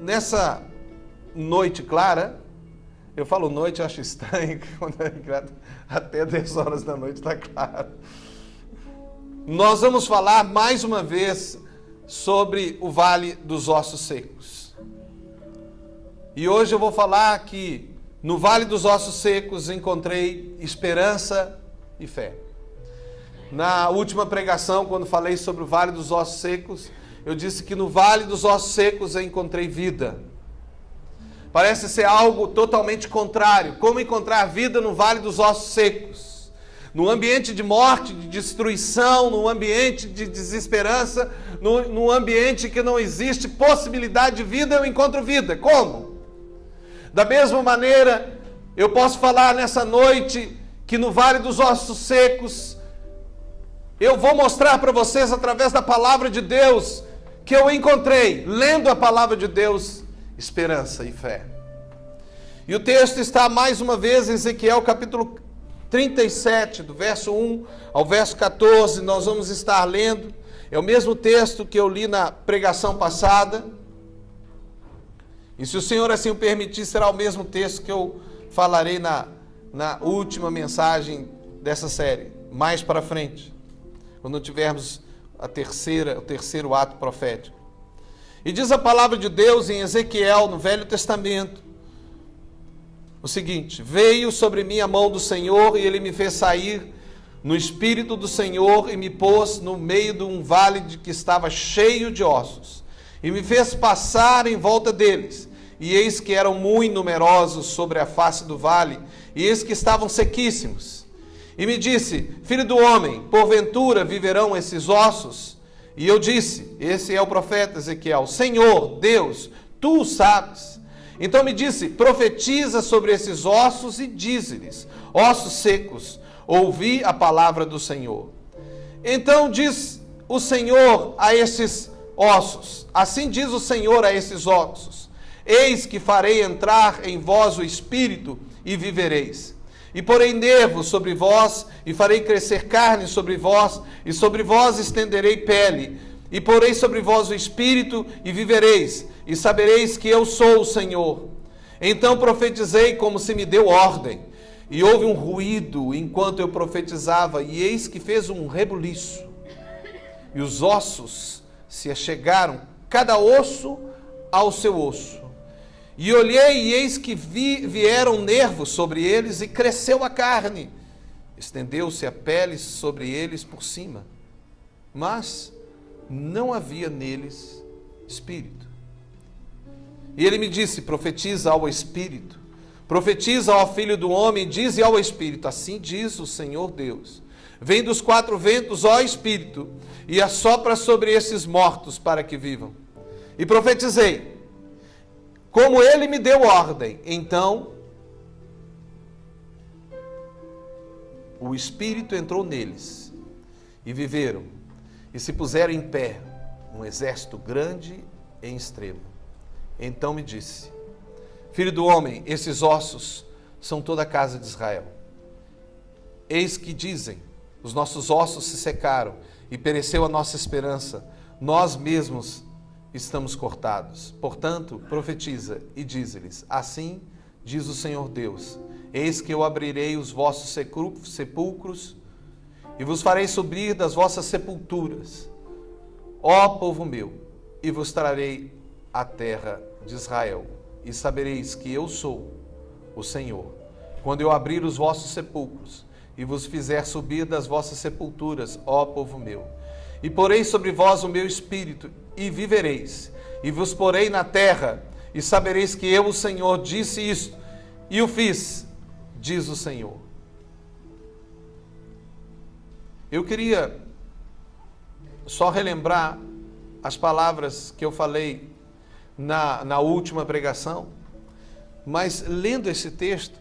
nessa noite clara, eu falo noite, eu acho estranho, que quando é até 10 horas da noite está claro. Nós vamos falar mais uma vez sobre o Vale dos Ossos Secos. E hoje eu vou falar que no Vale dos Ossos Secos encontrei esperança e fé. Na última pregação, quando falei sobre o Vale dos Ossos Secos, eu disse que no Vale dos Ossos Secos eu encontrei vida. Parece ser algo totalmente contrário. Como encontrar vida no Vale dos Ossos Secos? Num ambiente de morte, de destruição, num ambiente de desesperança, num ambiente que não existe possibilidade de vida, eu encontro vida. Como? Da mesma maneira, eu posso falar nessa noite que no Vale dos Ossos Secos, eu vou mostrar para vocês através da palavra de Deus que eu encontrei, lendo a palavra de Deus, esperança e fé. E o texto está mais uma vez em Ezequiel capítulo 37, do verso 1 ao verso 14, nós vamos estar lendo. É o mesmo texto que eu li na pregação passada. E se o Senhor assim o permitir, será o mesmo texto que eu falarei na última mensagem dessa série, mais para frente, quando tivermos o terceiro ato profético. E diz a palavra de Deus em Ezequiel, no Velho Testamento, o seguinte: veio sobre mim a mão do Senhor, e ele me fez sair no Espírito do Senhor, e me pôs no meio de um vale que estava cheio de ossos, e me fez passar em volta deles, e eis que eram muito numerosos sobre a face do vale, e eis que estavam sequíssimos. E me disse: filho do homem, porventura viverão esses ossos? E eu disse, esse é o profeta Ezequiel: Senhor, Deus, tu o sabes. Então me disse: profetiza sobre esses ossos e dize-lhes: ossos secos, ouvi a palavra do Senhor. Então diz o Senhor a esses ossos, assim diz o Senhor a esses ossos: eis que farei entrar em vós o Espírito e vivereis. E porei nervos sobre vós, e farei crescer carne sobre vós, e sobre vós estenderei pele, e porei sobre vós o Espírito, e vivereis, e sabereis que eu sou o Senhor. Então profetizei como se me deu ordem, e houve um ruído enquanto eu profetizava, e eis que fez um rebuliço, e os ossos se achegaram, cada osso ao seu osso. E olhei, e eis que vieram nervos sobre eles, e cresceu a carne. Estendeu-se a pele sobre eles por cima, mas não havia neles espírito. E ele me disse: profetiza ao Espírito, profetiza ao Filho do Homem, e dize ao Espírito: assim diz o Senhor Deus: vem dos 4 ventos, ó Espírito, e assopra sobre esses mortos para que vivam. E profetizei como ele me deu ordem. Então o Espírito entrou neles, e viveram, e se puseram em pé, um exército grande em extremo. Então me disse: filho do homem, esses ossos são toda a casa de Israel. Eis que dizem: os nossos ossos se secaram, e pereceu a nossa esperança, nós mesmos estamos cortados. Portanto, profetiza e dize-lhes: assim diz o Senhor Deus: eis que eu abrirei os vossos sepulcros e vos farei subir das vossas sepulturas, ó povo meu, e vos trarei à terra de Israel, e sabereis que eu sou o Senhor, quando eu abrir os vossos sepulcros e vos fizer subir das vossas sepulturas, ó povo meu, e porei sobre vós o meu Espírito, e vivereis, e vos porei na terra, e sabereis que eu, o Senhor, disse isto, e o fiz, diz o Senhor. Eu queria só relembrar as palavras que eu falei na última pregação, mas lendo esse texto,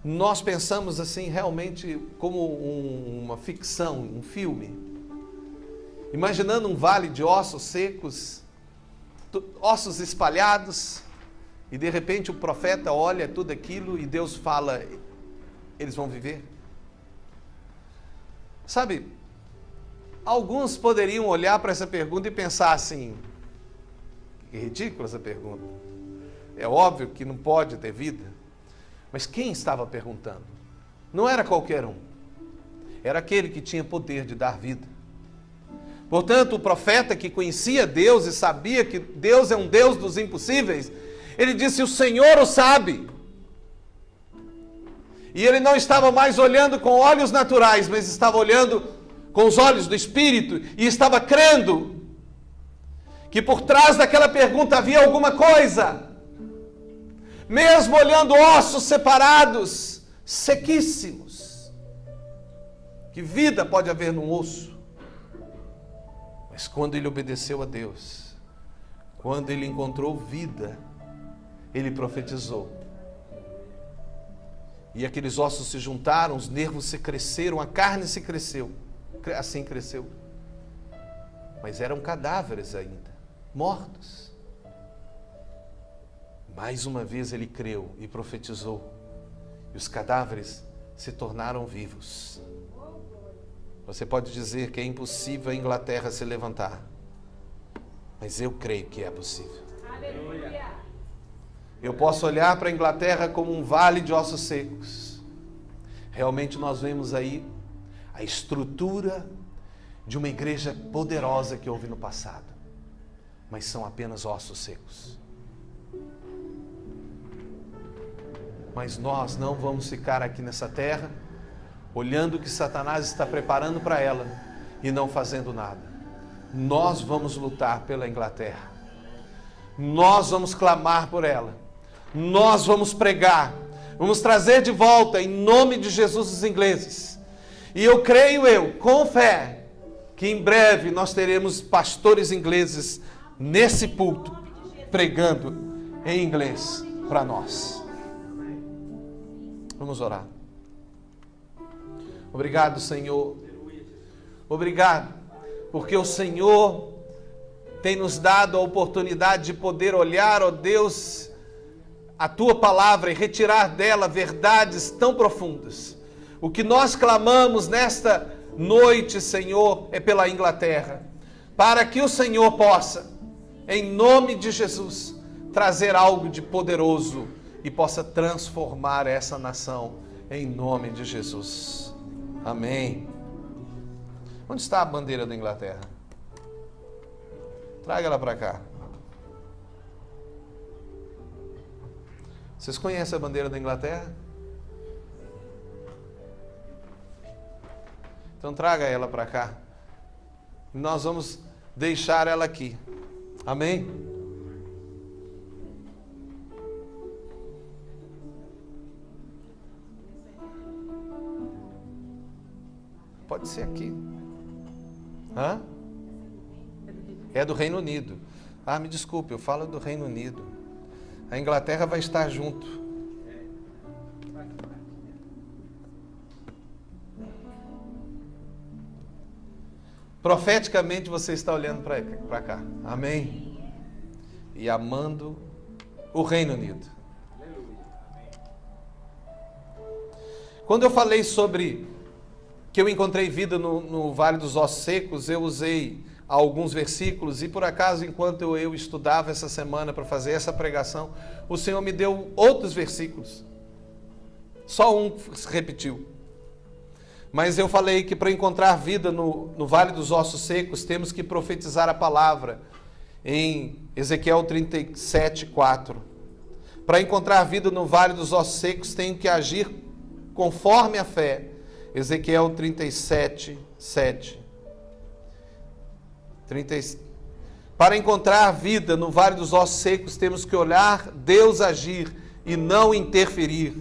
nós pensamos assim realmente como uma ficção, um filme. Imaginando um vale de ossos secos, ossos espalhados, e de repente o profeta olha tudo aquilo e Deus fala: eles vão viver. Sabe, alguns poderiam olhar para essa pergunta e pensar assim: Que ridícula essa pergunta. É óbvio que não pode ter vida. Mas quem estava perguntando? Não era qualquer um. Era aquele que tinha poder de dar vida. Portanto, o profeta que conhecia Deus e sabia que Deus é um Deus dos impossíveis, ele disse: o Senhor o sabe. E ele não estava mais olhando com olhos naturais, mas estava olhando com os olhos do Espírito e estava crendo que por trás daquela pergunta havia alguma coisa. Mesmo olhando ossos separados, sequíssimos. Que vida pode haver num osso? Mas quando ele obedeceu a Deus, quando ele encontrou vida, ele profetizou. E aqueles ossos se juntaram, os nervos se cresceram, a carne se cresceu. Assim cresceu. Mas eram cadáveres ainda, mortos. Mais uma vez ele creu e profetizou. E os cadáveres se tornaram vivos. Você pode dizer que é impossível a Inglaterra se levantar. Mas eu creio que é possível. Aleluia. Eu posso olhar para a Inglaterra como um vale de ossos secos. Realmente nós vemos aí a estrutura de uma igreja poderosa que houve no passado. Mas são apenas ossos secos. Mas nós não vamos ficar aqui nessa terra olhando o que Satanás está preparando para ela e não fazendo nada. Nós vamos lutar pela Inglaterra. Nós vamos clamar por ela. Nós vamos pregar. Vamos trazer de volta, em nome de Jesus, os ingleses. E eu creio, com fé, que em breve nós teremos pastores ingleses nesse púlpito, pregando em inglês para nós. Vamos orar. Obrigado, Senhor. Obrigado, porque o Senhor tem nos dado a oportunidade de poder olhar, ó Deus, a Tua palavra e retirar dela verdades tão profundas. O que nós clamamos nesta noite, Senhor, é pela Inglaterra, para que o Senhor possa, em nome de Jesus, trazer algo de poderoso e possa transformar essa nação, em nome de Jesus. Amém. Onde está a bandeira da Inglaterra? Traga ela para cá. Vocês conhecem a bandeira da Inglaterra? Então traga ela para cá. Nós vamos deixar ela aqui. Amém? Pode ser aqui. Hã? É do Reino Unido. Ah, me desculpe, eu falo do Reino Unido. A Inglaterra vai estar junto. Profeticamente você está olhando para cá. Amém? E amando o Reino Unido. Quando eu falei sobre que eu encontrei vida no Vale dos Ossos Secos, eu usei alguns versículos e por acaso, enquanto eu estudava essa semana para fazer essa pregação, o Senhor me deu outros versículos. Só um se repetiu. Mas eu falei que para encontrar vida no Vale dos Ossos Secos, temos que profetizar a palavra em Ezequiel 37:4. Para encontrar vida no Vale dos Ossos Secos, tenho que agir conforme a fé. Ezequiel 37:7. Para encontrar vida no Vale dos Ossos Secos, temos que olhar Deus agir e não interferir.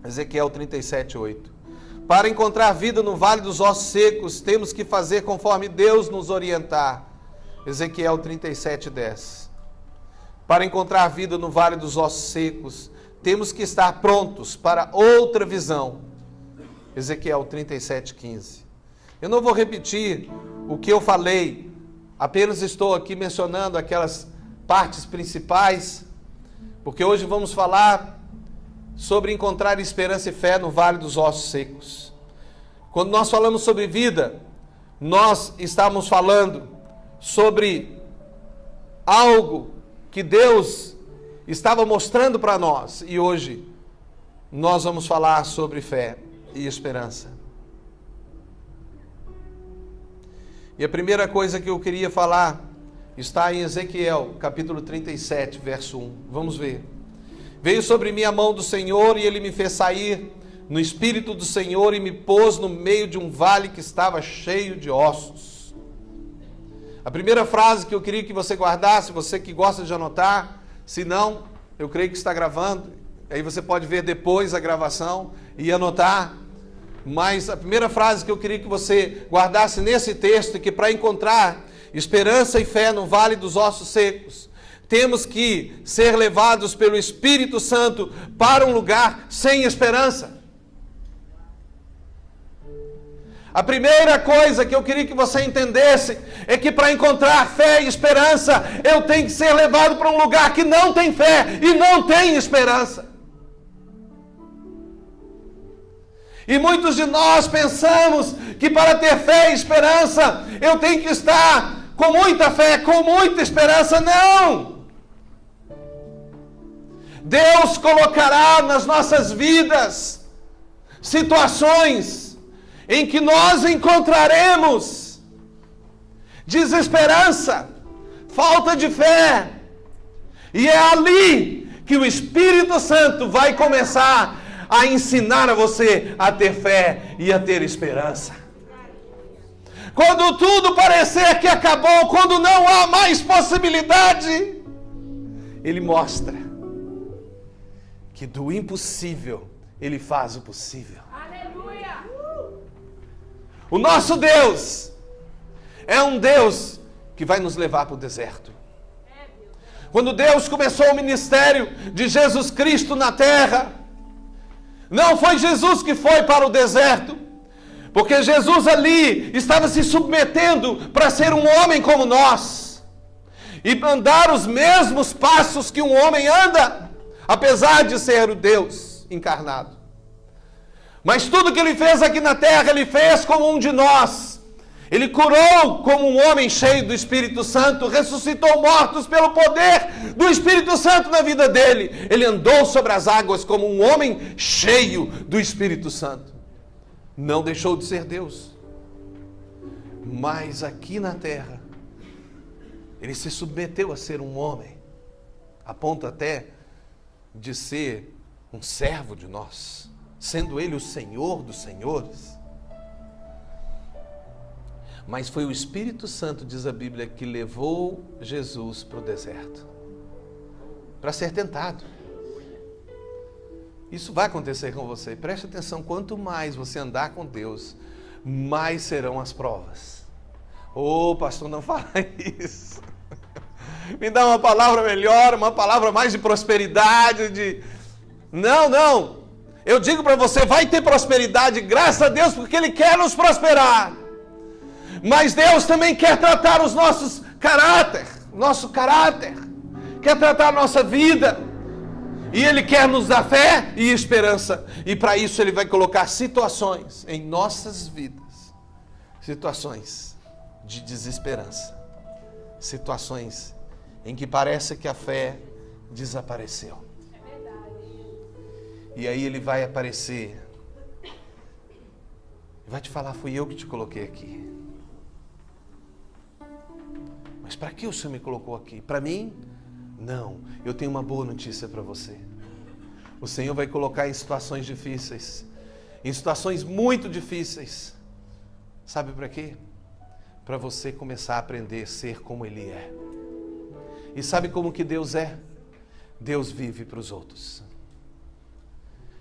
Ezequiel 37:8. Para encontrar vida no Vale dos Ossos Secos, temos que fazer conforme Deus nos orientar. Ezequiel 37:10. Para encontrar vida no Vale dos Ossos Secos, temos que estar prontos para outra visão. Ezequiel 37:15. Eu não vou repetir o que eu falei, apenas estou aqui mencionando aquelas partes principais, porque hoje vamos falar sobre encontrar esperança e fé no Vale dos Ossos Secos. Quando nós falamos sobre vida, nós estamos falando sobre algo que Deus estava mostrando para nós. E hoje nós vamos falar sobre fé e esperança. E a primeira coisa que eu queria falar está em Ezequiel, capítulo 37, verso 1. Vamos ver. Veio sobre mim a mão do Senhor, e Ele me fez sair no Espírito do Senhor e me pôs no meio de um vale que estava cheio de ossos. A primeira frase que eu queria que você guardasse, você que gosta de anotar, se não, eu creio que está gravando, aí você pode ver depois a gravação e anotar. Mas a primeira frase que eu queria que você guardasse nesse texto é que para encontrar esperança e fé no vale dos ossos secos, temos que ser levados pelo Espírito Santo para um lugar sem esperança. A primeira coisa que eu queria que você entendesse é que para encontrar fé e esperança, eu tenho que ser levado para um lugar que não tem fé e não tem esperança. E muitos de nós pensamos que para ter fé e esperança, eu tenho que estar com muita fé, com muita esperança. Não! Deus colocará nas nossas vidas situações em que nós encontraremos desesperança, falta de fé. E é ali que o Espírito Santo vai começar a ensinar a você a ter fé e a ter esperança. Quando tudo parecer que acabou, quando não há mais possibilidade, Ele mostra que do impossível Ele faz o possível. Aleluia! O nosso Deus é um Deus que vai nos levar para o deserto. Quando Deus começou o ministério de Jesus Cristo na terra, não foi Jesus que foi para o deserto, porque Jesus ali estava se submetendo para ser um homem como nós e andar os mesmos passos que um homem anda, apesar de ser o Deus encarnado. Mas tudo que Ele fez aqui na terra, Ele fez como um de nós. Ele curou como um homem cheio do Espírito Santo, ressuscitou mortos pelo poder do Espírito Santo na vida dele. Ele andou sobre as águas como um homem cheio do Espírito Santo. Não deixou de ser Deus. Mas aqui na terra, Ele se submeteu a ser um homem, a ponto até de ser um servo de nós, sendo Ele o Senhor dos senhores. Mas foi o Espírito Santo, diz a Bíblia, que levou Jesus para o deserto, para ser tentado. Isso vai acontecer com você. Preste atenção, quanto mais você andar com Deus, mais serão as provas. Ô, pastor, não fala isso. Me dá uma palavra melhor, uma palavra mais de prosperidade, Não. Eu digo para você, vai ter prosperidade, graças a Deus, porque Ele quer nos prosperar. Mas Deus também quer tratar os nossos nosso caráter, quer tratar a nossa vida, e Ele quer nos dar fé e esperança, e para isso Ele vai colocar situações em nossas vidas, situações de desesperança, situações em que parece que a fé desapareceu. E aí Ele vai aparecer, e vai te falar, fui eu que te coloquei aqui. Mas para que o Senhor me colocou aqui? Para mim? Não. Eu tenho uma boa notícia para você. O Senhor vai colocar em situações difíceis. Em situações muito difíceis. Sabe para quê? Para você começar a aprender a ser como Ele é. E sabe como que Deus é? Deus vive para os outros.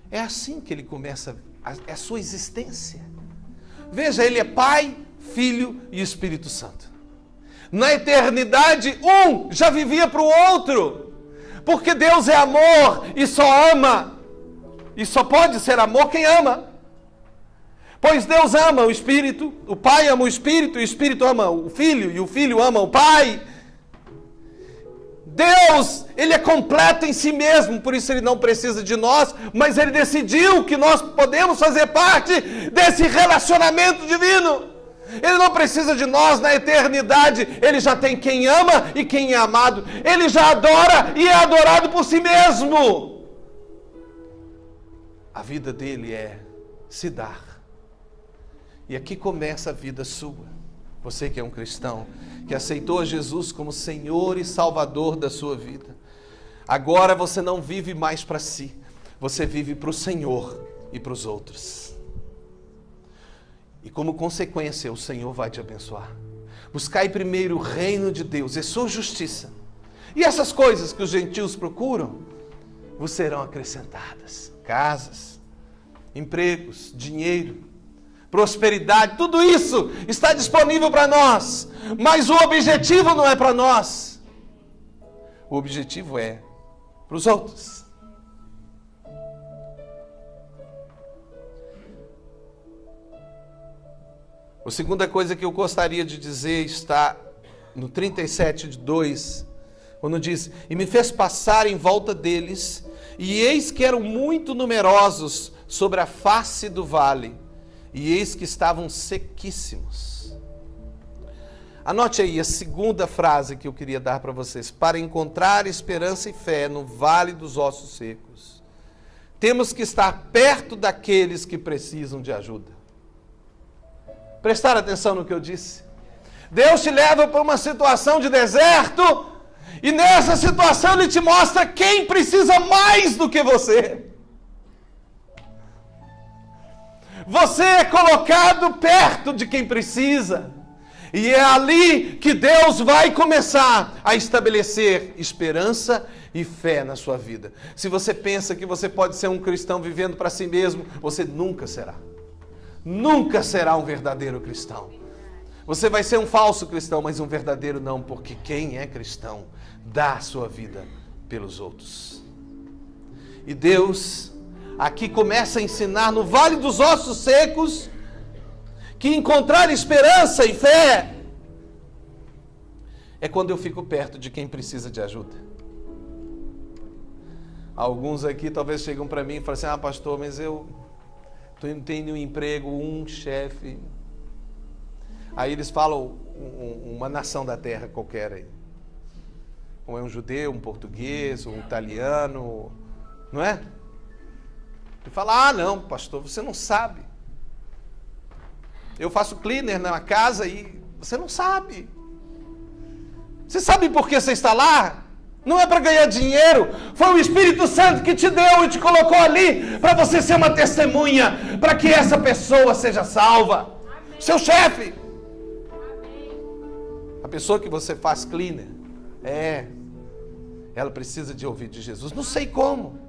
É assim que Ele começa a sua existência. Veja, Ele é Pai, Filho e Espírito Santo. Na eternidade, um já vivia para o outro, porque Deus é amor e só ama, e só pode ser amor quem ama, pois Deus ama o Espírito, o Pai ama o Espírito, e o Espírito ama o Filho, e o Filho ama o Pai. Deus, Ele é completo em si mesmo, por isso Ele não precisa de nós, mas Ele decidiu que nós podemos fazer parte desse relacionamento divino. Ele não precisa de nós na eternidade. Ele já tem quem ama e quem é amado. Ele já adora e é adorado por si mesmo. A vida dele é se dar. E aqui começa a vida sua. Você que é um cristão, que aceitou Jesus como Senhor e Salvador da sua vida. Agora você não vive mais para si. Você vive para o Senhor e para os outros. E como consequência, o Senhor vai te abençoar. Buscai primeiro o reino de Deus e sua justiça. E essas coisas que os gentios procuram, vos serão acrescentadas. Casas, empregos, dinheiro, prosperidade, tudo isso está disponível para nós. Mas o objetivo não é para nós. O objetivo é para os outros. A segunda coisa que eu gostaria de dizer está no 37:2, quando diz: e me fez passar em volta deles, e eis que eram muito numerosos sobre a face do vale, e eis que estavam sequíssimos. Anote aí a segunda frase que eu queria dar para vocês: para encontrar esperança e fé no vale dos ossos secos, temos que estar perto daqueles que precisam de ajuda. Prestar atenção no que eu disse. Deus te leva para uma situação de deserto, e nessa situação Ele te mostra quem precisa mais do que você. Você é colocado perto de quem precisa. E é ali que Deus vai começar a estabelecer esperança e fé na sua vida. Se você pensa que você pode ser um cristão vivendo para si mesmo, você nunca será. Nunca será um verdadeiro cristão. Você vai ser um falso cristão, mas um verdadeiro não, porque quem é cristão dá a sua vida pelos outros. E Deus aqui começa a ensinar no Vale dos Ossos Secos que encontrar esperança e fé é quando eu fico perto de quem precisa de ajuda. Alguns aqui talvez chegam para mim e falam assim: pastor, mas eu não tenho um emprego, um chefe. Aí eles falam uma nação da terra qualquer aí. Ou é um judeu, um português, um italiano, não é? E fala: não, pastor, você não sabe. Eu faço cleaner na casa e você não sabe. Você sabe por que você está lá? Não é para ganhar dinheiro. Foi o Espírito Santo que te deu e te colocou ali para você ser uma testemunha, para que essa pessoa seja salva. Amém. Seu chefe. Amém. A pessoa que você faz cleaner, ela precisa de ouvir de Jesus. Não sei como,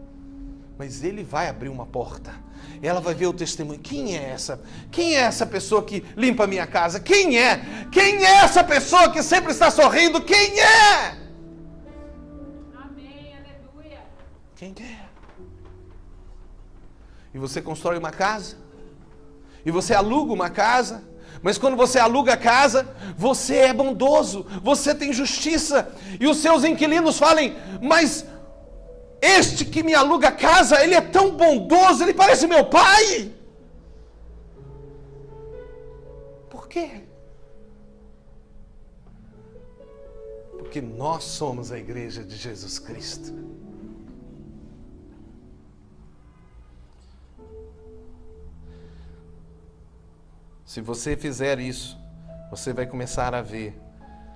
mas Ele vai abrir uma porta. Ela vai ver o testemunho. Quem é essa? Quem é essa pessoa que limpa a minha casa? Quem é? Quem é essa pessoa que sempre está sorrindo? Quem é? Quem é? E você constrói uma casa, e você aluga uma casa, mas quando você aluga a casa, você é bondoso, você tem justiça, e os seus inquilinos falam: mas este que me aluga a casa, ele é tão bondoso, ele parece meu pai. Por quê? Porque nós somos a igreja de Jesus Cristo. Se você fizer isso, você vai começar a ver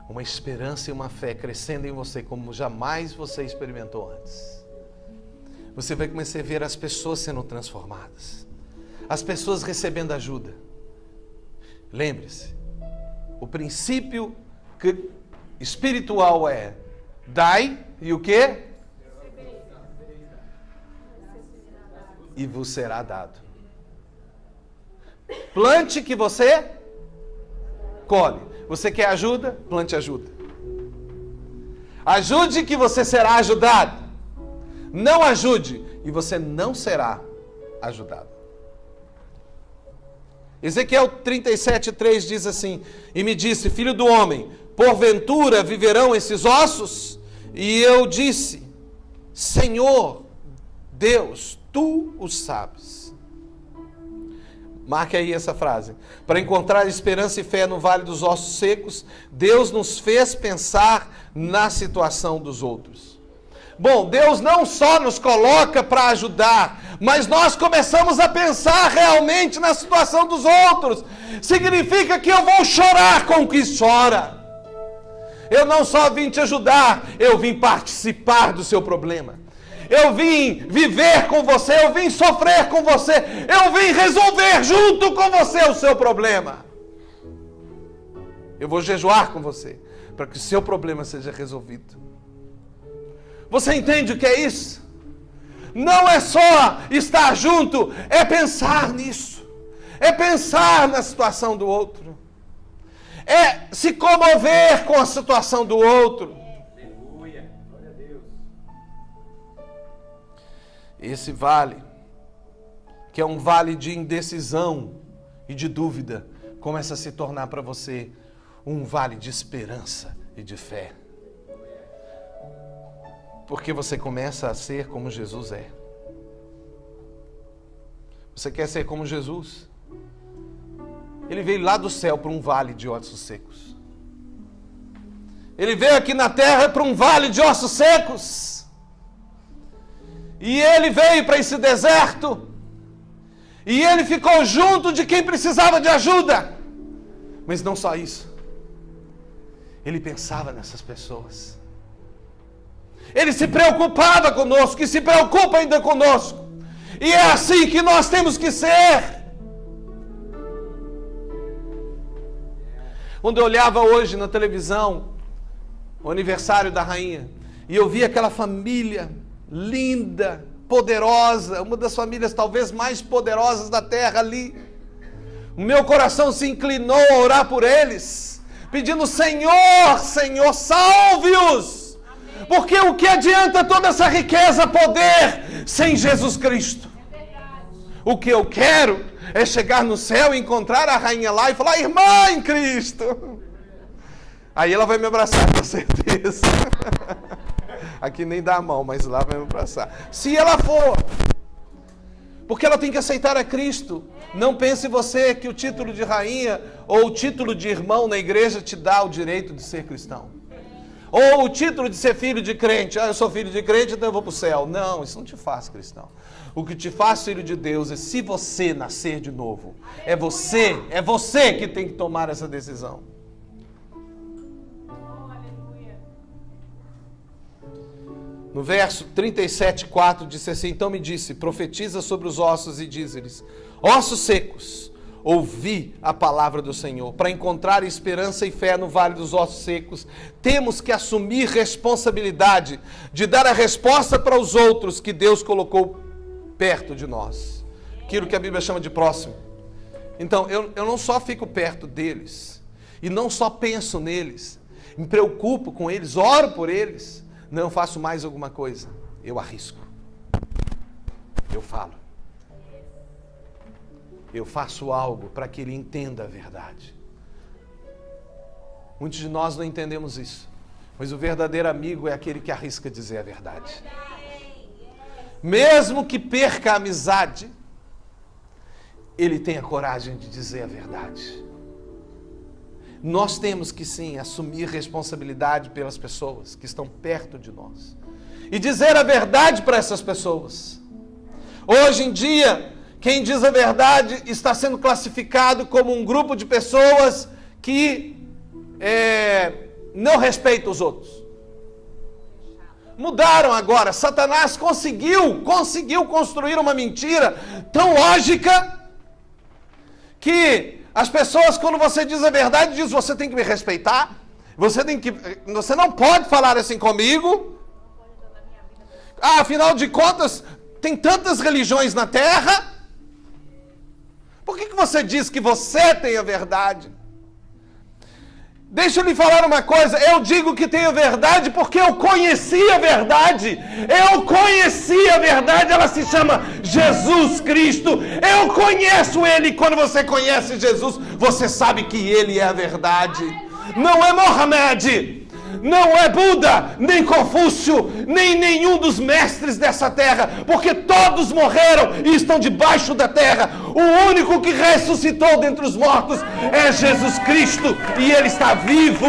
uma esperança e uma fé crescendo em você como jamais você experimentou antes. Você vai começar a ver as pessoas sendo transformadas, as pessoas recebendo ajuda. Lembre-se, o princípio espiritual é: dai e o quê? E vos será dado. Plante que você colhe. Você quer ajuda? Plante ajuda. Ajude que você será ajudado. Não ajude e você não será ajudado. Ezequiel 37:3 diz assim: e me disse: filho do homem, porventura viverão esses ossos? E eu disse: Senhor Deus, tu o sabes. Marque aí essa frase. Para encontrar esperança e fé no vale dos ossos secos, Deus nos fez pensar na situação dos outros. Bom, Deus não só nos coloca para ajudar, mas nós começamos a pensar realmente na situação dos outros. Significa que eu vou chorar com o que chora. Eu não só vim te ajudar, eu vim participar do seu problema. Eu vim viver com você, eu vim sofrer com você, eu vim resolver junto com você o seu problema. Eu vou jejuar com você, para que o seu problema seja resolvido. Você entende o que é isso? Não é só estar junto, é pensar nisso. É pensar na situação do outro. É se comover com a situação do outro. Aleluia, glória a Deus. Esse vale, que é um vale de indecisão e de dúvida, começa a se tornar para você um vale de esperança e de fé. Porque você começa a ser como Jesus é. Você quer ser como Jesus? Ele veio lá do céu para um vale de ossos secos. Ele veio aqui na terra para um vale de ossos secos. E ele veio para esse deserto. E ele ficou junto de quem precisava de ajuda. Mas não só isso. Ele pensava nessas pessoas. Ele se preocupava conosco e se preocupa ainda conosco. E é assim que nós temos que ser. Quando eu olhava hoje na televisão o aniversário da rainha, e eu via aquela família linda, poderosa, uma das famílias talvez mais poderosas da terra ali, o meu coração se inclinou a orar por eles, pedindo: Senhor, Senhor, salve-os! Porque o que adianta toda essa riqueza, poder, sem Jesus Cristo? O que eu quero é chegar no céu e encontrar a rainha lá e falar: irmã em Cristo. Aí ela vai me abraçar, com certeza. Aqui nem dá a mão, mas lá vai me abraçar. Se ela for. Porque ela tem que aceitar a Cristo. Não pense você que o título de rainha ou o título de irmão na igreja te dá o direito de ser cristão. Ou o título de ser filho de crente. Eu sou filho de crente, então eu vou para o céu. Não, isso não te faz cristão. O que te faz filho de Deus é se você nascer de novo. É você que tem que tomar essa decisão. No verso 37:4 disse assim: então me disse, profetiza sobre os ossos e diz-lhes: ossos secos, ouvi a palavra do Senhor. Para encontrar esperança e fé no vale dos ossos secos, temos que assumir responsabilidade de dar a resposta para os outros que Deus colocou perto de nós. Aquilo que a Bíblia chama de próximo. Então, eu não só fico perto deles, e não só penso neles, me preocupo com eles, oro por eles. Não faço mais alguma coisa. Eu arrisco. Eu falo. Eu faço algo para que ele entenda a verdade. Muitos de nós não entendemos isso. Mas o verdadeiro amigo é aquele que arrisca dizer a verdade. Mesmo que perca a amizade, ele tem a coragem de dizer a verdade. Nós temos que sim assumir responsabilidade pelas pessoas que estão perto de nós e dizer a verdade para essas pessoas. Hoje em dia, quem diz a verdade está sendo classificado como um grupo de pessoas que não respeita os outros. Mudaram agora. Satanás conseguiu construir uma mentira tão lógica que as pessoas, quando você diz a verdade, dizem: você tem que me respeitar, você não pode falar assim comigo. Afinal de contas, tem tantas religiões na terra. Por que você diz que você tem a verdade? Deixa eu lhe falar uma coisa, eu digo que tenho verdade porque eu conheci a verdade. Eu conheci a verdade, ela se chama Jesus Cristo. Eu conheço Ele. Quando você conhece Jesus, você sabe que Ele é a verdade. Não é Mohamed, Não é Buda, nem Confúcio, nem nenhum dos mestres dessa terra, porque todos morreram e estão debaixo da terra. O único que ressuscitou dentre os mortos é Jesus Cristo, e Ele está vivo.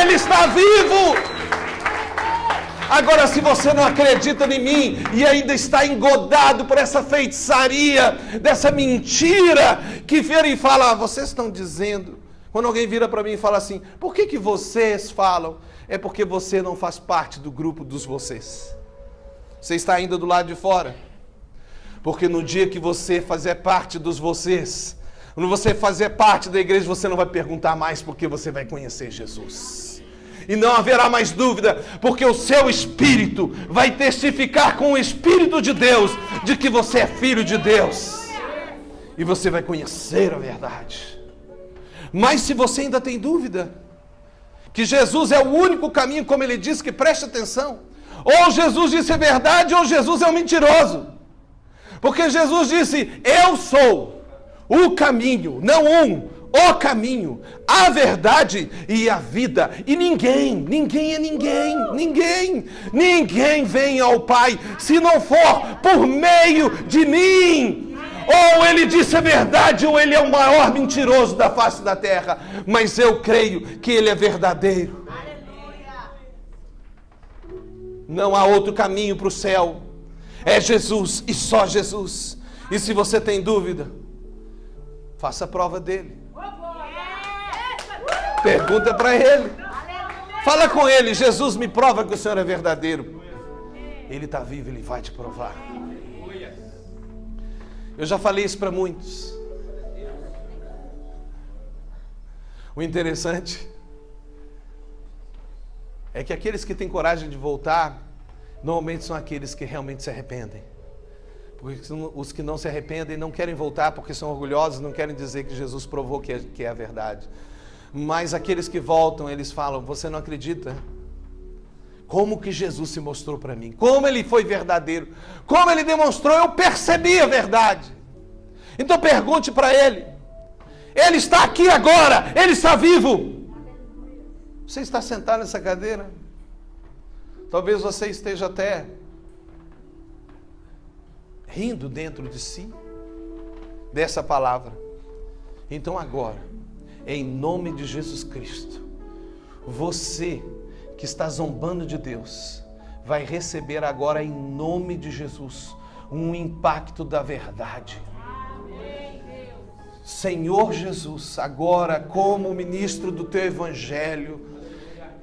Ele está vivo. Agora, se você não acredita em mim e ainda está engodado por essa feitiçaria, dessa mentira, que vira e fala, vocês estão dizendo. Quando alguém vira para mim e fala assim, por que vocês falam? É porque você não faz parte do grupo dos vocês. Você está ainda do lado de fora. Porque no dia que você fazer parte dos vocês, quando você fazer parte da igreja, você não vai perguntar mais, porque você vai conhecer Jesus. E não haverá mais dúvida, porque o seu espírito vai testificar com o Espírito de Deus, de que você é filho de Deus. E você vai conhecer a verdade. Mas se você ainda tem dúvida, que Jesus é o único caminho, como ele disse, que preste atenção. Ou Jesus disse a verdade, ou Jesus é um mentiroso. Porque Jesus disse, eu sou o caminho, não o caminho, a verdade e a vida. E ninguém vem ao Pai, se não for por meio de mim. Ou ele disse a verdade, ou ele é o maior mentiroso da face da terra. Mas eu creio que ele é verdadeiro. Não há outro caminho para o céu. É Jesus e só Jesus. E se você tem dúvida, faça a prova dele. Pergunta para ele. Fala com ele, Jesus, me prova que o Senhor é verdadeiro. Ele está vivo, ele vai te provar. Eu já falei isso para muitos. O interessante é que aqueles que têm coragem de voltar, normalmente são aqueles que realmente se arrependem. Porque os que não se arrependem não querem voltar porque são orgulhosos, não querem dizer que Jesus provou que é a verdade. Mas aqueles que voltam, eles falam, você não acredita? Como que Jesus se mostrou para mim? Como ele foi verdadeiro? Como ele demonstrou? Eu percebi a verdade. Então pergunte para ele. Ele está aqui agora. Ele está vivo. Você está sentado nessa cadeira? Talvez você esteja até rindo dentro de si dessa palavra. Então agora, em nome de Jesus Cristo, você que está zombando de Deus, vai receber agora em nome de Jesus um impacto da verdade. Senhor Jesus, agora como ministro do teu evangelho,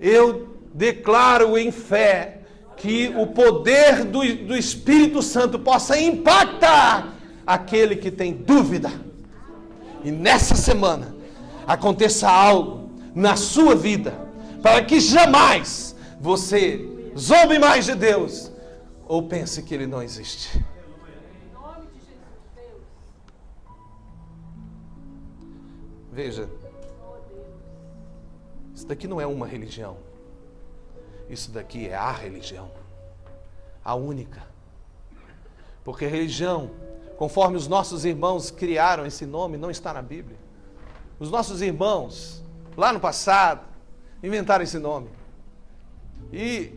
eu declaro em fé que o poder do Espírito Santo possa impactar aquele que tem dúvida. E nessa semana aconteça algo na sua vida, para que jamais você zombe mais de Deus ou pense que Ele não existe. Veja, isso daqui não é uma religião. Isso daqui é a religião. A única. Porque religião, conforme os nossos irmãos criaram esse nome, não está na Bíblia. Os nossos irmãos, lá no passado, inventaram esse nome. E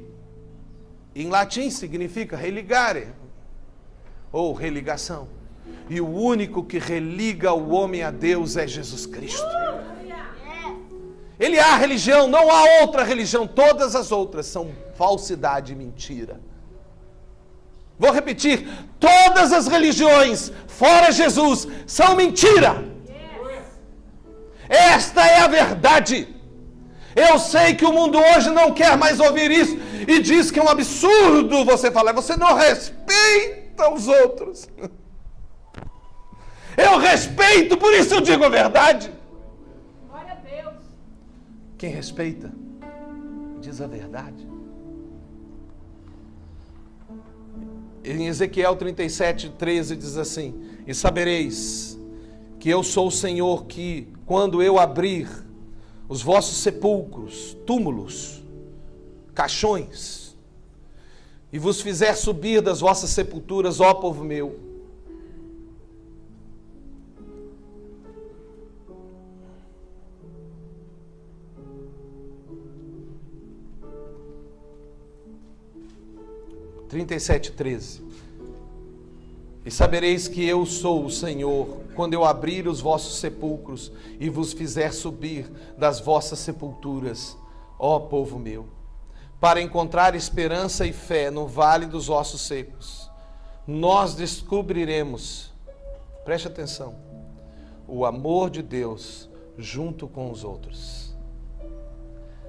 em latim significa religare, ou religação. E o único que religa o homem a Deus é Jesus Cristo. Ele é a religião, não há outra religião. Todas as outras são falsidade e mentira. Vou repetir, todas as religiões, fora Jesus, são mentira. Esta é a verdade. Eu sei que o mundo hoje não quer mais ouvir isso e diz que é um absurdo você falar, você não respeita os outros. Eu respeito, por isso eu digo a verdade. Glória a Deus. Quem respeita, diz a verdade. Em Ezequiel 37:13 diz assim: e sabereis que eu sou o Senhor que, quando eu abrir os vossos sepulcros, túmulos, caixões, e vos fizer subir das vossas sepulturas, ó povo meu, 37:13. E sabereis que eu sou o Senhor, quando eu abrir os vossos sepulcros e vos fizer subir das vossas sepulturas, ó povo meu, para encontrar esperança e fé no vale dos ossos secos. Nós descobriremos, preste atenção, o amor de Deus junto com os outros.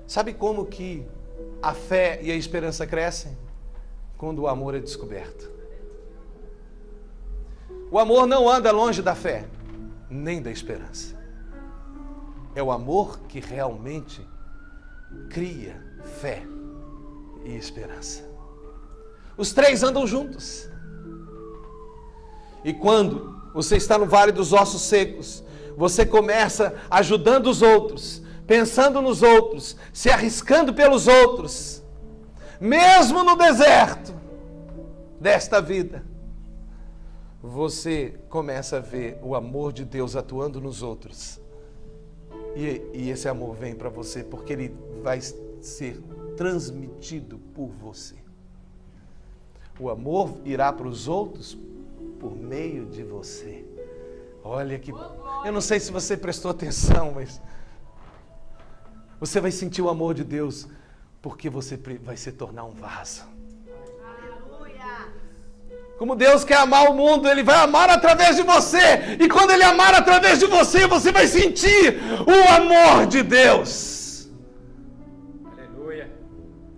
Sabe como que a fé e a esperança crescem? Quando o amor é descoberto. O amor não anda longe da fé, nem da esperança. É o amor que realmente cria fé e esperança. Os três andam juntos. E quando você está no vale dos ossos secos, você começa ajudando os outros, pensando nos outros, se arriscando pelos outros, mesmo no deserto desta vida. Você começa a ver o amor de Deus atuando nos outros. E esse amor vem para você porque ele vai ser transmitido por você. O amor irá para os outros por meio de você. Olha que... Eu não sei se você prestou atenção, mas você vai sentir o amor de Deus porque você vai se tornar um vaso. Como Deus quer amar o mundo, Ele vai amar através de você. E quando Ele amar através de você, você vai sentir o amor de Deus. Aleluia.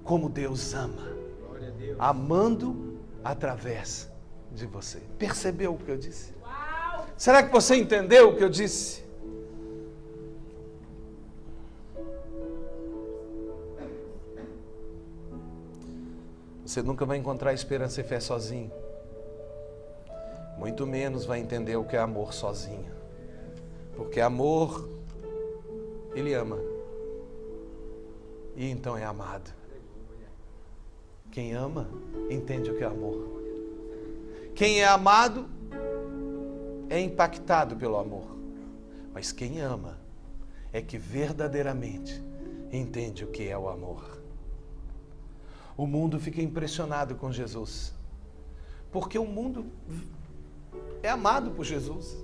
Como Deus ama. Glória a Deus. Amando através de você. Percebeu o que eu disse? Uau! Será que você entendeu o que eu disse? Você nunca vai encontrar esperança e fé sozinho. Muito menos vai entender o que é amor sozinho. Porque amor, ele ama. E então é amado. Quem ama, entende o que é amor. Quem é amado, é impactado pelo amor. Mas quem ama, é que verdadeiramente entende o que é o amor. O mundo fica impressionado com Jesus. Porque o mundo é amado por Jesus.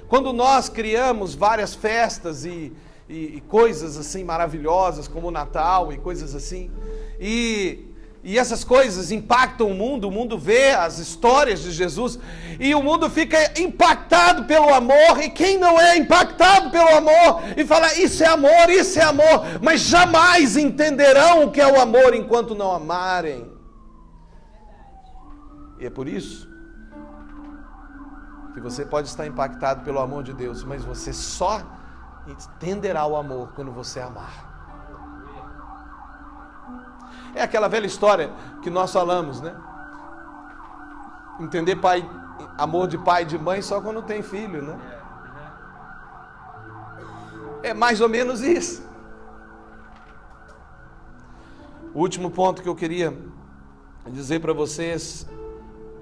Quando nós criamos várias festas e coisas assim maravilhosas, como o Natal e coisas assim, e essas coisas impactam o mundo vê as histórias de Jesus, e o mundo fica impactado pelo amor, e quem não é impactado pelo amor, e fala, isso é amor, mas jamais entenderão o que é o amor enquanto não amarem. E é por isso que você pode estar impactado pelo amor de Deus, mas você só entenderá o amor quando você amar. É aquela velha história que nós falamos, né? Entender amor de pai e de mãe só quando tem filho, né? É mais ou menos isso. O último ponto que eu queria dizer para vocês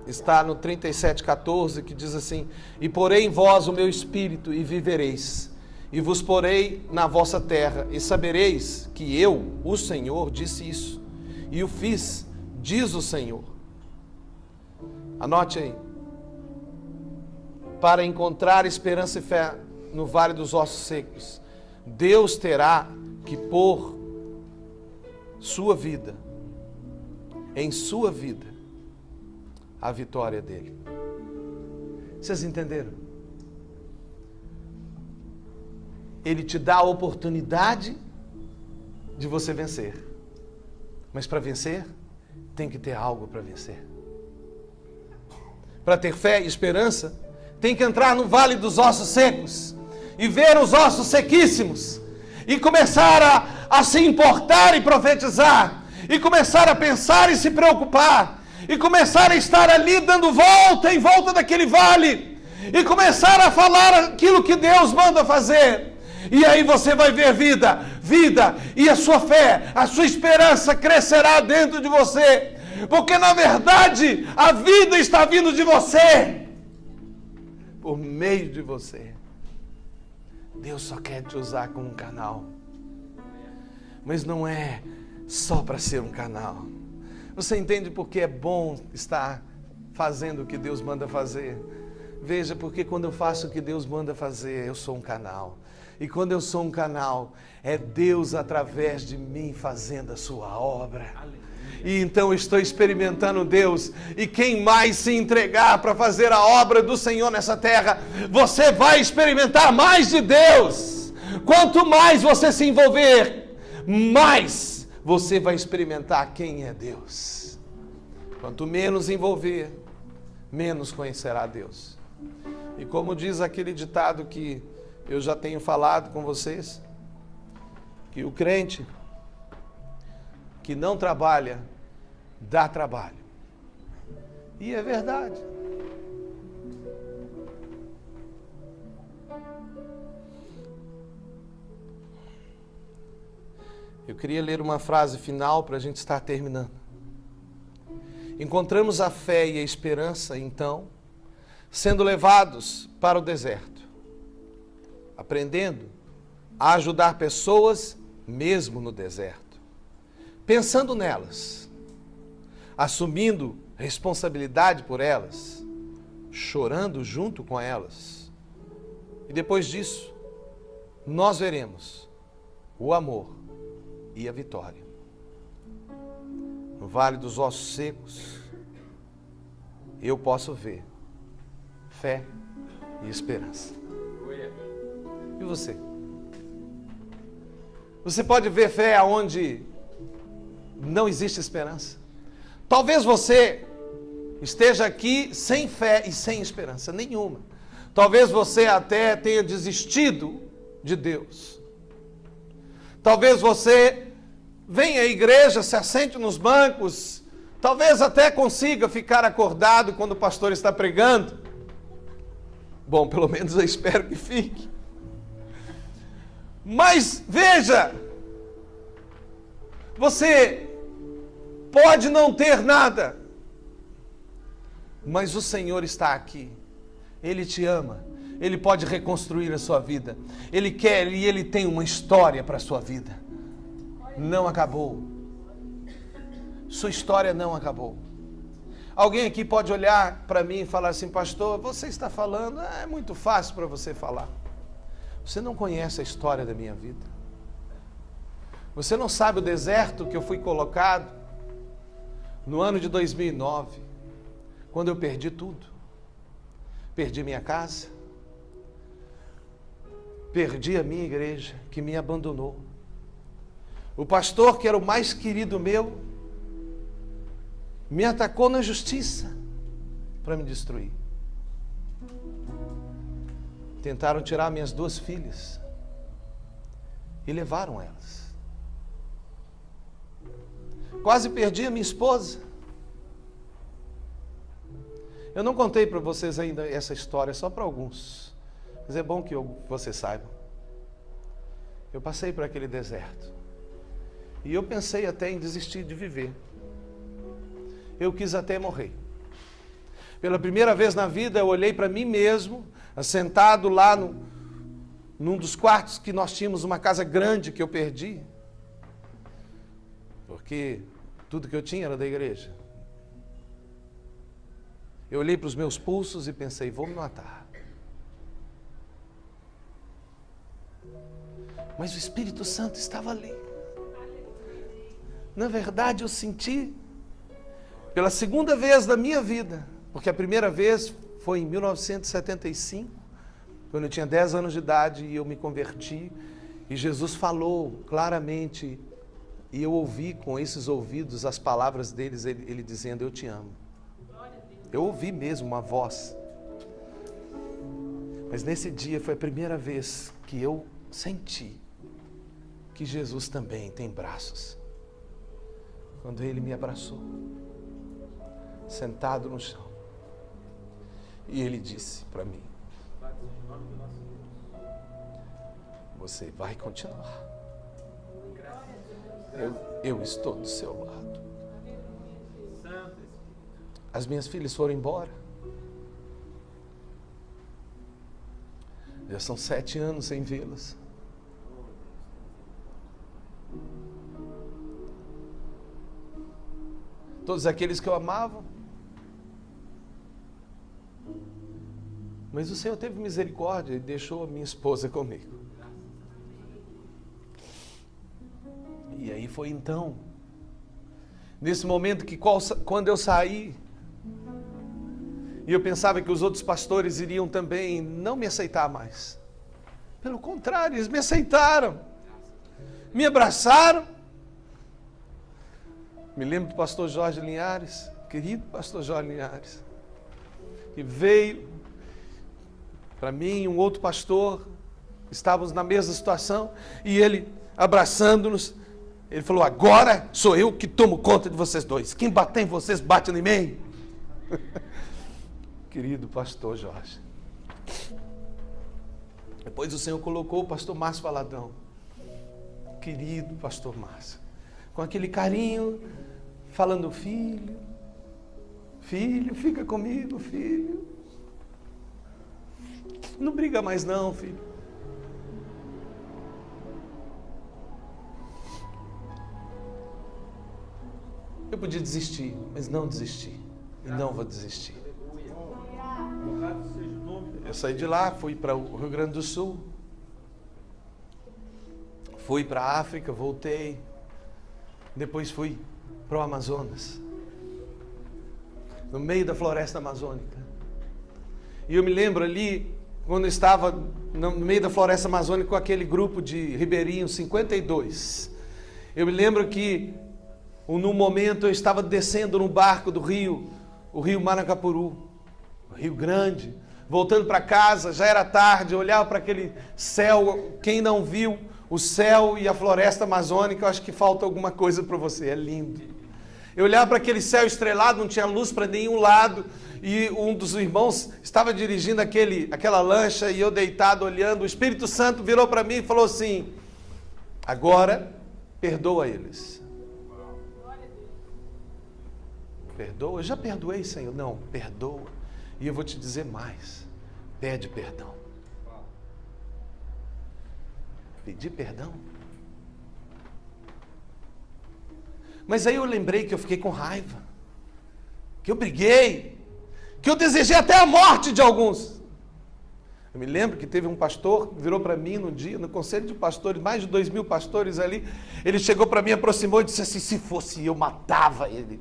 está no 37:14, que diz assim: e porei em vós o meu espírito e vivereis, e vos porei na vossa terra, e sabereis que eu, o Senhor, disse isso, e o fiz, diz o Senhor. Anote aí. Para encontrar esperança e fé no vale dos ossos secos, Deus terá que pôr sua vida, em sua vida, a vitória dele. Vocês entenderam? Ele te dá a oportunidade de você vencer. Mas para vencer, tem que ter algo para vencer. Para ter fé e esperança, tem que entrar no vale dos ossos secos e ver os ossos sequíssimos e começar a se importar e profetizar, e começar a pensar e se preocupar, e começar a estar ali dando volta em volta daquele vale, e começar a falar aquilo que Deus manda fazer. E aí você vai ver vida, e a sua fé, a sua esperança crescerá dentro de você, porque na verdade a vida está vindo de você, por meio de você. Deus só quer te usar como um canal, mas não é só para ser um canal. Você entende porque é bom estar fazendo o que Deus manda fazer? Veja, porque quando eu faço o que Deus manda fazer, eu sou um canal. E quando eu sou um canal, é Deus através de mim fazendo a sua obra. E então eu estou experimentando Deus. E quem mais se entregar para fazer a obra do Senhor nessa terra, você vai experimentar mais de Deus. Quanto mais você se envolver, mais você vai experimentar quem é Deus. Quanto menos envolver, menos conhecerá Deus. E como diz aquele ditado que eu já tenho falado com vocês, que o crente que não trabalha, dá trabalho. E é verdade. Eu queria ler uma frase final para a gente estar terminando. Encontramos a fé e a esperança, então, sendo levados para o deserto, aprendendo a ajudar pessoas mesmo no deserto, pensando nelas, assumindo responsabilidade por elas, chorando junto com elas. E depois disso, nós veremos o amor e a vitória. No Vale dos Ossos Secos, eu posso ver fé e esperança. E você? Você pode ver fé aonde não existe esperança? Talvez você esteja aqui sem fé e sem esperança nenhuma. Talvez você até tenha desistido de Deus. Talvez você venha à igreja, se assente nos bancos, talvez até consiga ficar acordado quando o pastor está pregando. Bom, pelo menos eu espero que fique. Mas veja, você pode não ter nada, mas o Senhor está aqui. Ele te ama. Ele pode reconstruir a sua vida. Ele quer e Ele tem uma história para a sua vida. Não acabou. Sua história não acabou. Alguém aqui pode olhar para mim e falar assim: pastor, você está falando, é muito fácil para você falar. Você não conhece a história da minha vida. Você não sabe o deserto que eu fui colocado no ano de 2009, quando eu perdi tudo. Perdi minha casa, perdi a minha igreja, que me abandonou. O pastor, que era o mais querido meu, me atacou na justiça para me destruir. Tentaram tirar minhas 2 filhas e levaram elas. Quase perdi a minha esposa. Eu não contei para vocês ainda essa história, só para alguns, mas é bom que vocês saibam. Eu passei por aquele deserto e eu pensei até em desistir de viver. Eu quis até morrer. Pela primeira vez na vida eu olhei para mim mesmo, assentado lá num dos quartos que nós tínhamos, uma casa grande que eu perdi, porque tudo que eu tinha era da igreja. Eu olhei para os meus pulsos e pensei: vou me matar. Mas o Espírito Santo estava ali. Na verdade, eu senti pela segunda vez da minha vida, porque a primeira vez foi em 1975, quando eu tinha 10 anos de idade e eu me converti, e Jesus falou claramente, e eu ouvi com esses ouvidos as palavras deles, ele dizendo: eu te amo. Eu ouvi mesmo uma voz. Mas nesse dia foi a primeira vez que eu senti que Jesus também tem braços. Quando Ele me abraçou, sentado no chão, e Ele disse para mim: você vai continuar. Eu estou do seu lado. As minhas filhas foram embora. Já são 7 anos sem vê-las. todos aqueles que eu amava. Mas o Senhor teve misericórdia e deixou a minha esposa comigo. E aí foi então, nesse momento que quando eu saí, e eu pensava que os outros pastores iriam também não me aceitar mais. Pelo contrário, eles me aceitaram, me abraçaram. Me lembro do pastor Jorge Linhares, querido pastor Jorge Linhares, que veio para mim, um outro pastor, estávamos na mesma situação, e ele, abraçando-nos, ele falou: agora sou eu que tomo conta de vocês dois. Quem bater em vocês, bate em mim. Querido pastor Jorge. Depois o Senhor colocou o pastor Márcio Valadão. Querido pastor Márcio. Com aquele carinho, falando: filho, fica comigo, filho. Não briga mais não, filho. Eu podia desistir, mas não desisti. E não vou desistir. Eu saí de lá, fui para o Rio Grande do Sul. Fui para a África, voltei. Depois fui para o Amazonas. No meio da floresta amazônica. E eu me lembro ali, quando eu estava no meio da floresta amazônica com aquele grupo de ribeirinhos, 52. Eu me lembro que, num momento, eu estava descendo no barco do rio, o rio Manacapuru, o rio grande, voltando para casa, já era tarde, eu olhava para aquele céu, quem não viu o céu e a floresta amazônica, eu acho que falta alguma coisa para você, é lindo. Eu olhava para aquele céu estrelado, não tinha luz para nenhum lado, e um dos irmãos estava dirigindo aquela lancha, e eu deitado olhando, o Espírito Santo virou para mim e falou assim: agora perdoa eles. Perdoa? Eu já perdoei, Senhor. Não, perdoa. E eu vou te dizer mais. Pede perdão. Pedir perdão? Mas aí eu lembrei que eu fiquei com raiva. Que eu briguei. Que eu desejei até a morte de alguns. Eu me lembro que teve um pastor que virou para mim no dia, no conselho de pastores, mais de 2.000 pastores ali. Ele chegou para mim, aproximou e disse assim: se fosse eu, matava ele.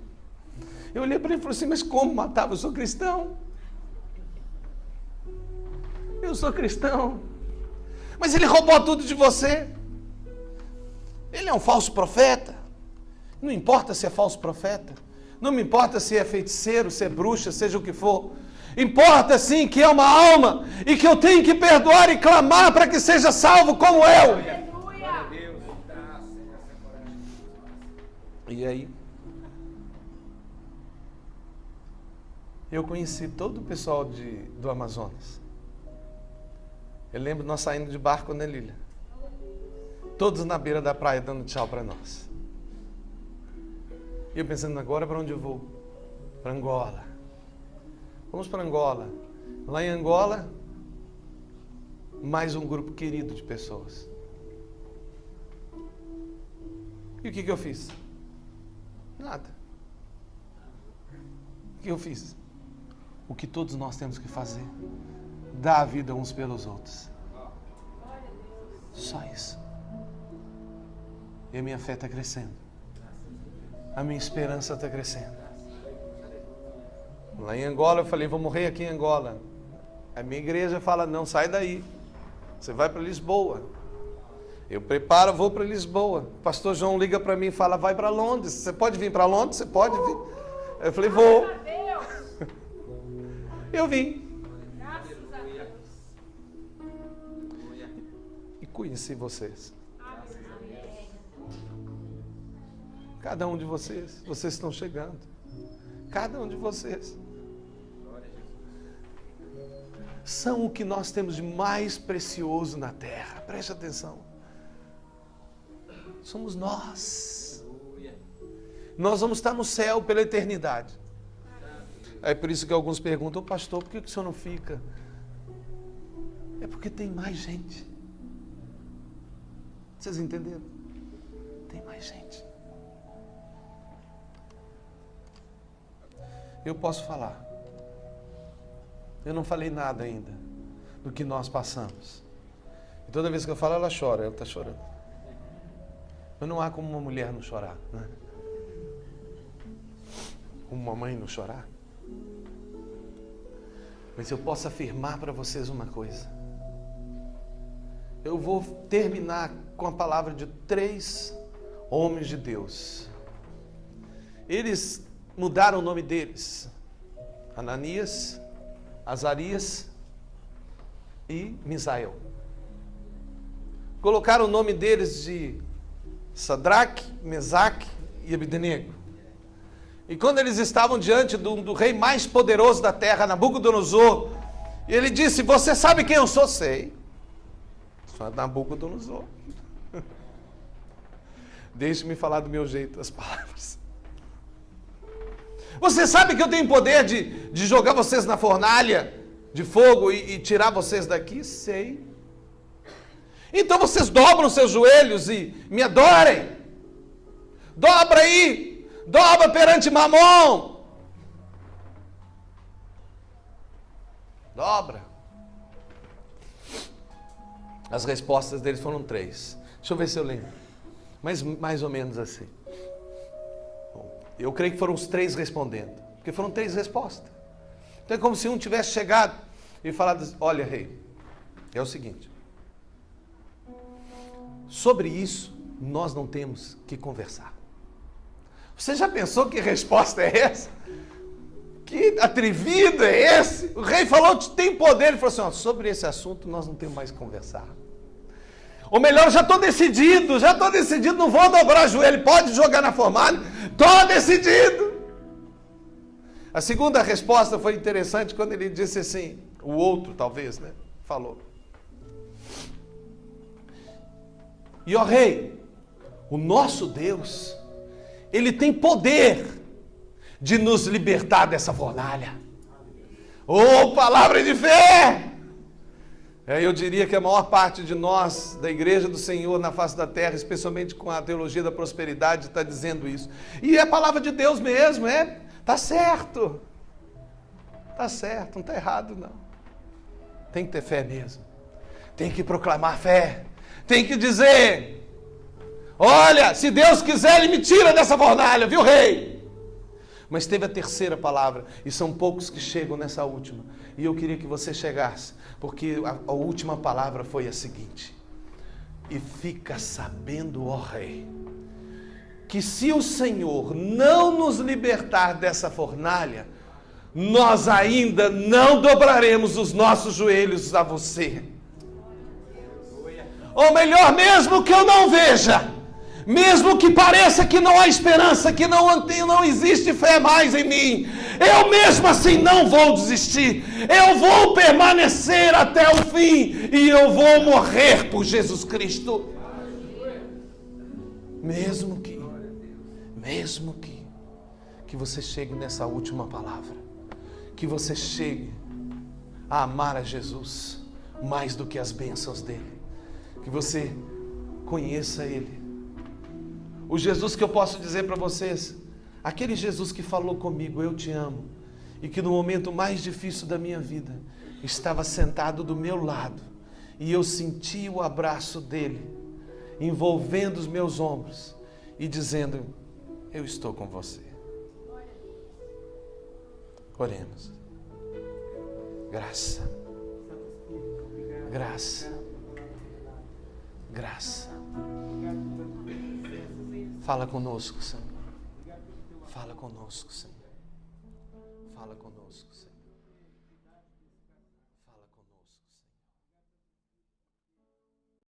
Eu olhei para ele e falei assim: mas como matava? Eu sou cristão. Eu sou cristão. Mas ele roubou tudo de você. Ele é um falso profeta. Não importa se é falso profeta. Não me importa se é feiticeiro, se é bruxa, seja o que for. Importa sim que é uma alma e que eu tenho que perdoar e clamar para que seja salvo como eu. Aleluia. E aí, eu conheci todo o pessoal do Amazonas. Eu lembro nós saindo de barco, né, Lília? Todos na beira da praia dando tchau para nós. E eu pensando: agora para onde eu vou? Para Angola. Vamos para Angola. Lá em Angola, mais um grupo querido de pessoas. E o que eu fiz? Nada. O que eu fiz? O que todos nós temos que fazer: dar a vida uns pelos outros. Só isso. E a minha fé está crescendo. A minha esperança está crescendo. Lá em Angola eu falei: vou morrer aqui em Angola. A minha igreja fala: não, sai daí. Você vai para Lisboa. Eu preparo, vou para Lisboa. O pastor João liga para mim e fala: vai para Londres. Você pode vir para Londres? Você pode vir? Eu falei: vou. Eu vim. E conheci vocês. Cada um de vocês. Vocês estão chegando. Cada um de vocês. São o que nós temos de mais precioso na terra. Preste atenção. Somos nós. Nós vamos estar no céu pela eternidade. É por isso que alguns perguntam: pastor, por que o senhor não fica? É porque tem mais gente. Vocês entenderam? Tem mais gente. Eu posso falar. Eu não falei nada ainda do que nós passamos. E toda vez que eu falo, ela chora, ela está chorando. Mas não há como uma mulher não chorar, né? Como uma mãe não chorar. Mas eu posso afirmar para vocês uma coisa. Eu vou terminar com a palavra de 3 homens de Deus. Eles mudaram o nome deles. Ananias, Azarias e Misael. Colocaram o nome deles de Sadraque, Mesaque e Abednego. E quando eles estavam diante do rei mais poderoso da terra, Nabucodonosor, ele disse: você sabe quem eu sou? Sei. Sou Nabucodonosor. Deixe-me falar do meu jeito as palavras. Você sabe que eu tenho poder de jogar vocês na fornalha de fogo e tirar vocês daqui? Sei. Então vocês dobram seus joelhos e me adorem. Dobra aí. Dobra perante Mamon. Dobra. As respostas deles foram 3. Deixa eu ver se eu lembro. Mas mais ou menos assim. Bom, eu creio que foram os 3 respondendo. Porque foram 3 respostas. Então é como se um tivesse chegado e falado: olha, rei, é o seguinte. Sobre isso, nós não temos que conversar. Você já pensou que resposta é essa? Que atrevido é esse? O rei falou que tem poder. Ele falou assim: ó, sobre esse assunto nós não temos mais que conversar. Ou melhor, já estou decidido, não vou dobrar o joelho, pode jogar na fornalha, estou decidido. A segunda resposta foi interessante quando ele disse assim, o outro talvez, né, falou: e ó rei, o nosso Deus, Ele tem poder de nos libertar dessa fornalha. Oh, palavra de fé! Eu diria que a maior parte de nós, da igreja do Senhor na face da terra, especialmente com a teologia da prosperidade, está dizendo isso. E é a palavra de Deus mesmo, Está certo. Está certo, não está errado não. Tem que ter fé mesmo. Tem que proclamar fé. Tem que dizer: olha, se Deus quiser, Ele me tira dessa fornalha, viu, rei? Mas teve a terceira palavra, e são poucos que chegam nessa última. E eu queria que você chegasse, porque a última palavra foi a seguinte: e fica sabendo, ó rei, que se o Senhor não nos libertar dessa fornalha, nós ainda não dobraremos os nossos joelhos a você. Ou melhor, mesmo que eu não veja, mesmo que pareça que não há esperança, que não existe fé mais em mim, eu mesmo assim não vou desistir, eu vou permanecer até o fim, e eu vou morrer por Jesus Cristo. Mesmo que você chegue nessa última palavra, que você chegue a amar a Jesus mais do que as bênçãos dele, que você conheça Ele. O Jesus que eu posso dizer para vocês, aquele Jesus que falou comigo: eu te amo, e que no momento mais difícil da minha vida, estava sentado do meu lado, e eu senti o abraço dele, envolvendo os meus ombros, e dizendo: eu estou com você. Oremos. Graça. Fala conosco, Senhor. Fala conosco, Senhor. Fala conosco, Senhor.